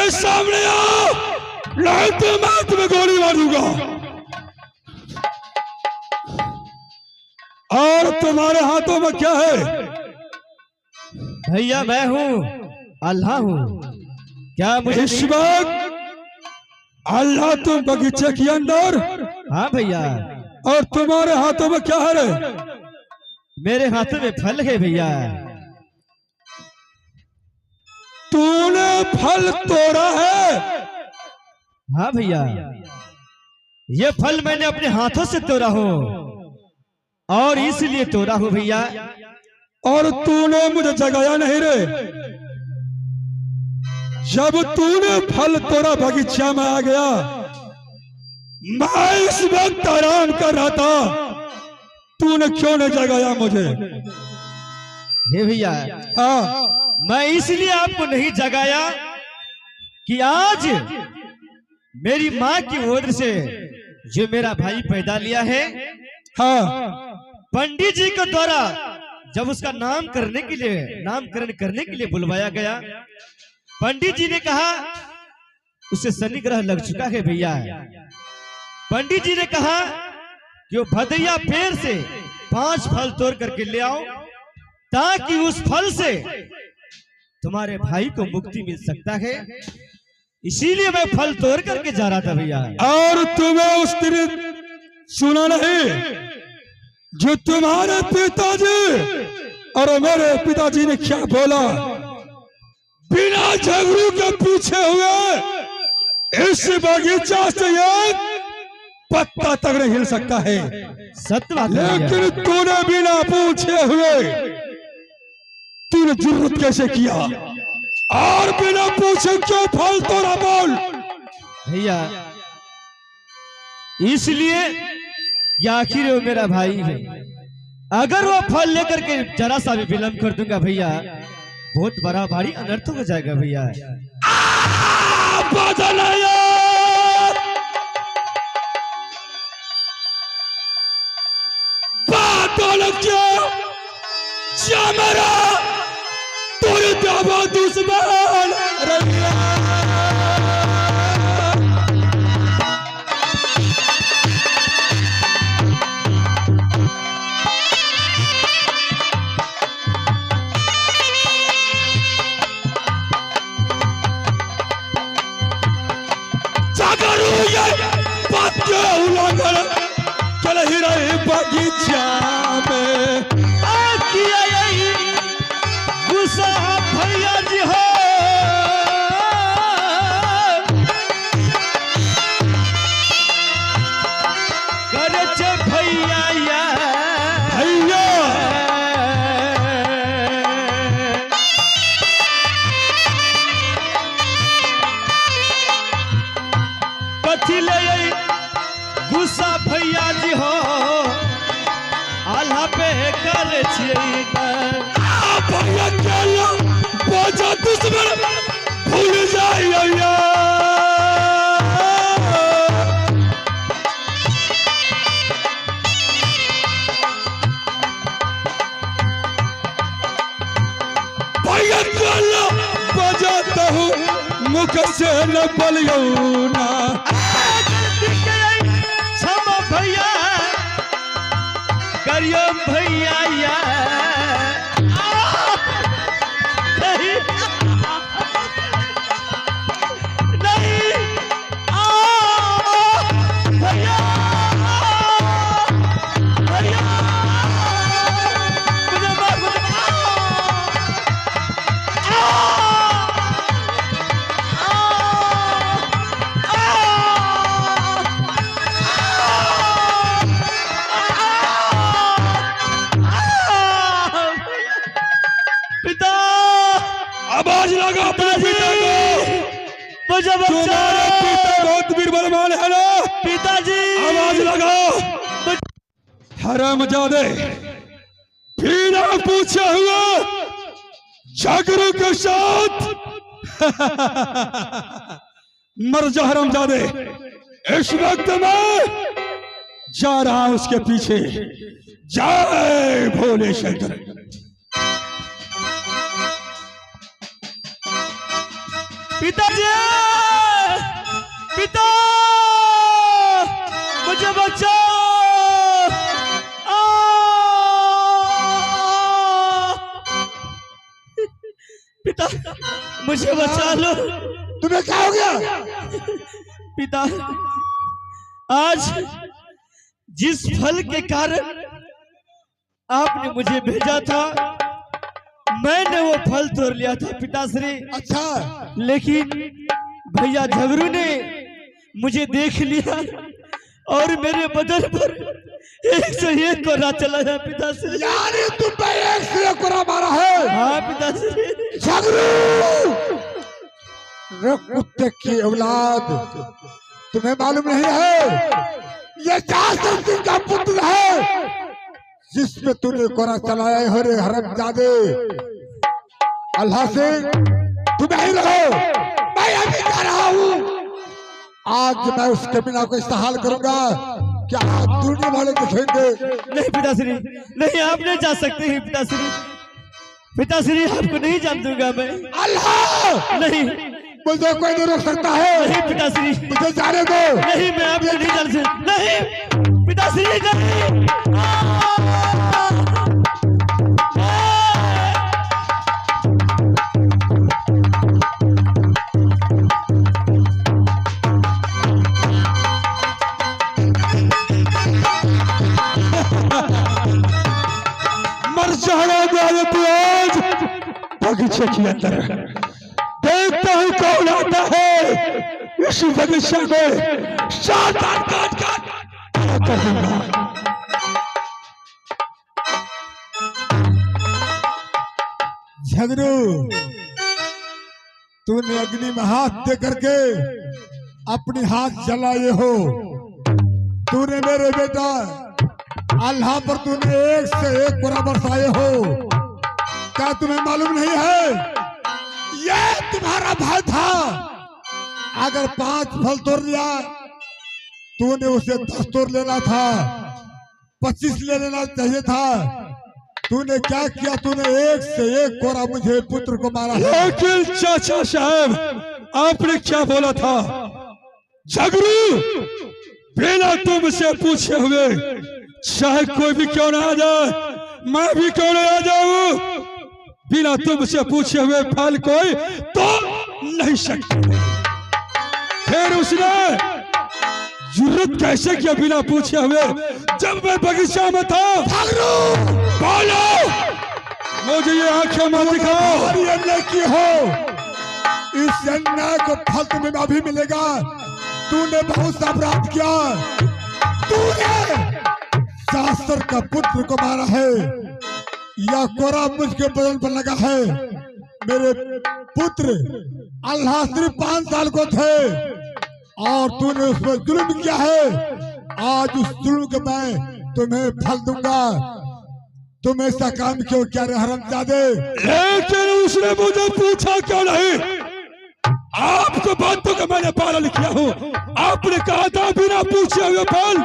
मेरे सामने आओ, नहीं तो मैं तुम्हें गोली मार दूंगा। और तुम्हारे हाथों में क्या है? भैया मैं हूँ अल्लाह हूँ। क्या मुझे इस वक्त अल्लाह तुम बगीचे के अंदर? हाँ भैया। और तुम्हारे हाथों में क्या है रे? मेरे हाथों में फल है भैया। तूने फल तोड़ा है? हाँ भैया, ये फल मैंने अपने हाथों से तोड़ा हूँ और इसलिए तोड़ा हूँ भैया। और तूने मुझे जगाया नहीं रे? जब तूने फल तोड़ा बगीचा में आ गया, मैं इस वक्त आराम कर रहा था, तूने क्यों नहीं जगाया मुझे? हे भैया, हाँ, मैं इसलिए आपको नहीं जगाया कि आज मेरी माँ की ओर से जो मेरा भाई पैदा लिया है, हाँ, पंडित जी के द्वारा जब उसका नामकरण करने के लिए बुलवाया गया, पंडित जी ने कहा उसे शनि ग्रह लग चुका है भैया। पंडित जी ने कहा कि वो भदैया पेड़ से 5 फल तोड़ करके ले आओ, ताकि उस फल से तुम्हारे भाई को मुक्ति मिल सकता है। इसीलिए मैं फल तोड़ करके जा रहा था भैया। और तुम्हें उस दिन सुना नहीं जो तुम्हारे पिताजी और मेरे पिताजी ने क्या बोला? बिना झगड़ू के पीछे हुए इस बगीचा से एक पत्ता तक नहीं हिल सकता है। सत्य बात है भैया। लेकिन तूने बिना पूछे हुए तूने जुर्रत कैसे किया? और बिना पूछे क्यों फल तोड़ा? बोल भैया, इसलिए कि आखिर वो मेरा भाई है। अगर वो फल लेकर के जरा सा भी विलंब कर दूंगा भैया, बहुत बड़ा भारी अनर्थ हो जाएगा भैया। मेरा तोरे दावा दुश्मन रैया। चल ही रहे बगीचा में गुस्सा भैया जी हो। करे छे भैया या भैया कथी ले गुस्सा भैया जी हो। आल्हा पे करे छियै भैया चलो बाजा दुश्मन भूल जाइए। भैया चलो बजाता हूँ मुख से न बोलियो ना। क्षमा भैया करियो भैया या आवाज लगा पिता को। तुम्हारे पिता बहुत वीर बलवान है ना? पिताजी आवाज लगाओ। हरामजादे बिना पूछे हुए झगड़ों के साथ मर जा हरामजादे। इस वक्त मैं जा रहा हूं उसके पीछे। जय भोले शंकर। पिताजी, पिता, मुझे बचाओ। पिता, मुझे बचा लो। तुम्हें क्या हो गया? पिता, आज जिस फल के कारण आपने मुझे भेजा था, मैंने वो फल तोड़ लिया था पिताश्री। अच्छा, लेकिन भैया झगड़ू ने मुझे देख लिया और मेरे बदन पर 101 कोरा चला है पिताश्री। यानी तुम पे 101 कोरा मारा है? हाँ पिताश्री। झगड़ू, रे कुत्ते की औलाद, तुम्हें मालूम नहीं है ये जासूस सिंह का पुत्र है जिसपे तूने कोरा चलाया हो रे हरामजादे। अल्लाह से तुम ही रहो, मैं अभी जा रहा हूँ। आज मैं उसके बिना को इस्तेहाल करूंगा, क्या दुनिया वाले देखेंगे। नहीं पिताश्री, नहीं, आप नहीं जा सकते हैं पिताश्री। पिताश्री, आपको नहीं जान दूंगा मैं। अल्लाह, नहीं, मुझे कोई नहीं रोक सकता है। नहीं पिताश्री, मुझे जाने दो। नहीं, मैं आपको नहीं जान सकता। नहीं पिताश्री, नहीं। मर जाना प्याज बगीचे के अंदर, देखता हूँ कौन आता है इस बगीचे में। शानदार काट काट करूंगा। झगड़ू, तूने अग्नि में हाथ दे करके अपनी हाथ जलाए हो। तूने मेरे बेटा अल्लाह पर तूने 1 से 1 कोरा बरसाए हो। क्या तुम्हें मालूम नहीं है ये तुम्हारा भाई था? अगर 5 फल तोड़ लिया तूने उसे 10 तोड़ लेना था, 25 ले लेना चाहिए था। तूने क्या किया? तूने 1 से 1 कोरा मुझे पुत्र को मारा। लेकिन चाचा साहब, आपने क्या बोला था? झगड़ू, बिना तुमसे पूछे हुए चाहे कोई भी क्यों ना आ जाए, मैं भी क्यों ना आ जाऊं, बिना तुमसे पूछे हुए फल कोई तो नहीं सकता। फिर उसने जुर्रत कैसे किया बिना पूछे हुए, जब मैं बगीचा में था? बोलो, मुझे ये आंखें मत दिखाओ। अन्याय की हो, इस अन्याय को फल तुम्हें अभी मिलेगा। तूने बहुत सा अपराध किया, तूने शास्त्र का पुत्र को मारा है, या कोरा मुझके बदन पर लगा है। मेरे पुत्र अल्लाह सिर्फ 5 साल को थे और तूने उस पर जुल्म किया है। आज उस जुल्म के मैं तुम्हें फल दूंगा। तुम ऐसा काम क्यों किया रे हरामजादे? लेकिन उसने मुझे पूछा क्यों नहीं? आपको बातों का मैंने पालन किया हूँ। आपने कहा था बिना पूछे हुए फल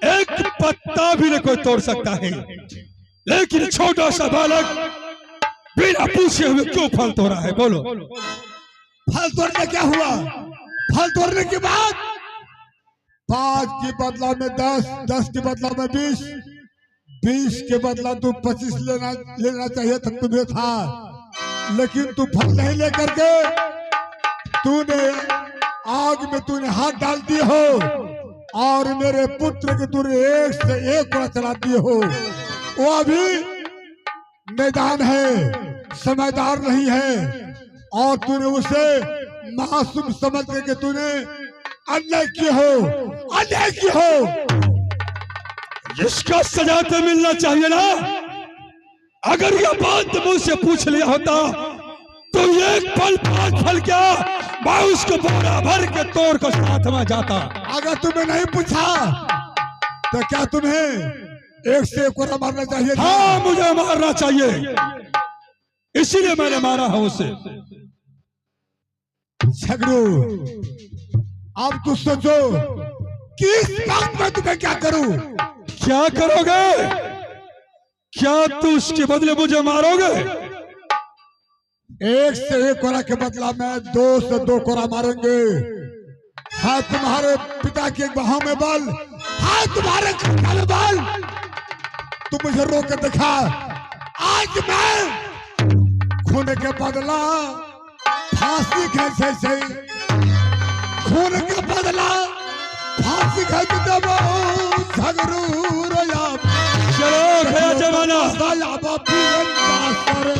एक पत्ता भी नहीं कोई तोड़ सकता है, लेकिन छोटा सा बालक बिना पूछे हुए क्यों फल तोड़ा है? बोलो। फल तोड़ने क्या हुआ? फल तोड़ने के बाद 5 के बदला में 10, 10 के बदला में 20, 20 के बदला तू 25 लेना चाहिए था तुम्हें था, लेकिन तू फल नहीं लेकर के तूने आग में तूने हाथ डाल दिए हो और मेरे पुत्र के तूने 1 से 1 कोरा चला दिए हो। वो अभी मैदान है, समझदार नहीं है, और तूने उसे मासूम समझ के तूने अन्याय किए हो, अन्याय किए हो। जिसका सजा तो मिलना चाहिए ना। अगर यह बात मुझसे पूछ लिया होता तो 1 फल 5 फल क्या, मैं उसको बोरा भर के तोड़ को साथ में जाता। अगर तुम्हें नहीं पूछा तो क्या तुम्हें 1 से 1 कोरा मारना चाहिए? हाँ, मुझे मारना चाहिए, इसीलिए मैंने मारा है उसे। झगड़ू, अब तू सोचो कि इस वक्त में तुम्हें क्या करूं? क्या करोगे? क्या तू उसके बदले मुझे मारोगे? एक से एक कोरा के बदला में 2 से 2 कोरा मारेंगे। हाँ तुम्हारे पिता के बाहों में बल, हाँ तुम्हारे कंधा में बल। तुम मुझे रोक के दिखा। आज मैं खून के बदला फांसी कैसे सही, खून के बदला फांसी कैसे देवो झगड़ू रोया। चलो गया जमाना। साया बापी अंदासर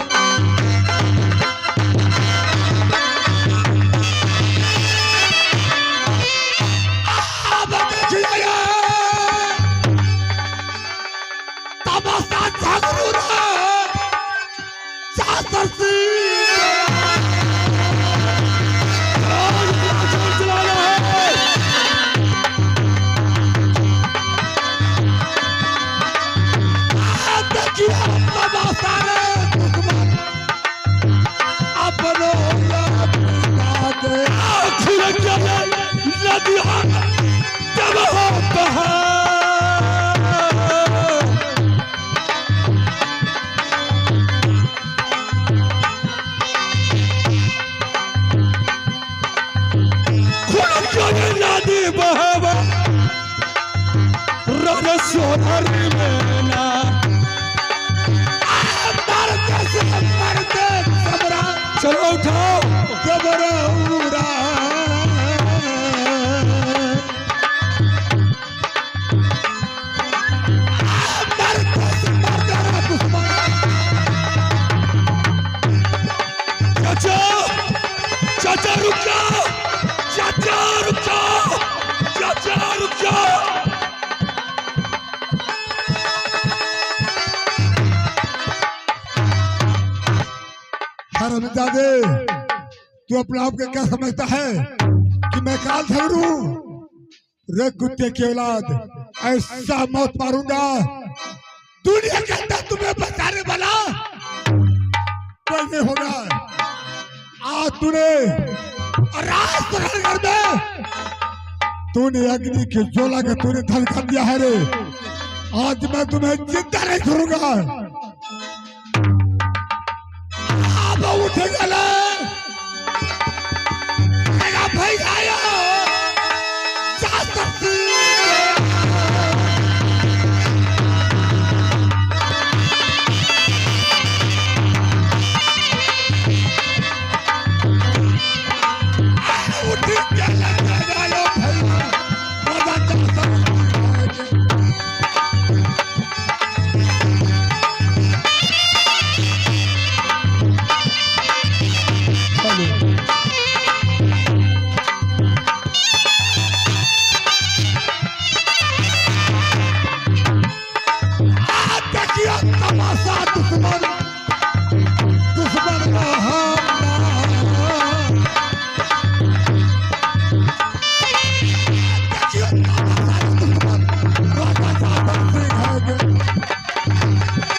चलो उठाओ गबरा उड़ा। चाचा चाचा रुक जाओ, चाचा रुक जाओ, चाचा रुक जाओ। हरामजादे, तू अपने आप को क्या समझता है कि मैं काल झगड़ू? रे कुत्ते की औलाद, ऐसा मौत मारूंगा दुनिया के अंदर तुम्हें बचाने वाला कोई नहीं होगा। आज तूने राजघर में तूने अग्नि के ज्वाला का तूने धलका दिया है रे। आज मैं तुम्हें जिंदा नहीं छोड़ूंगा। अब उठेगा ना भैया।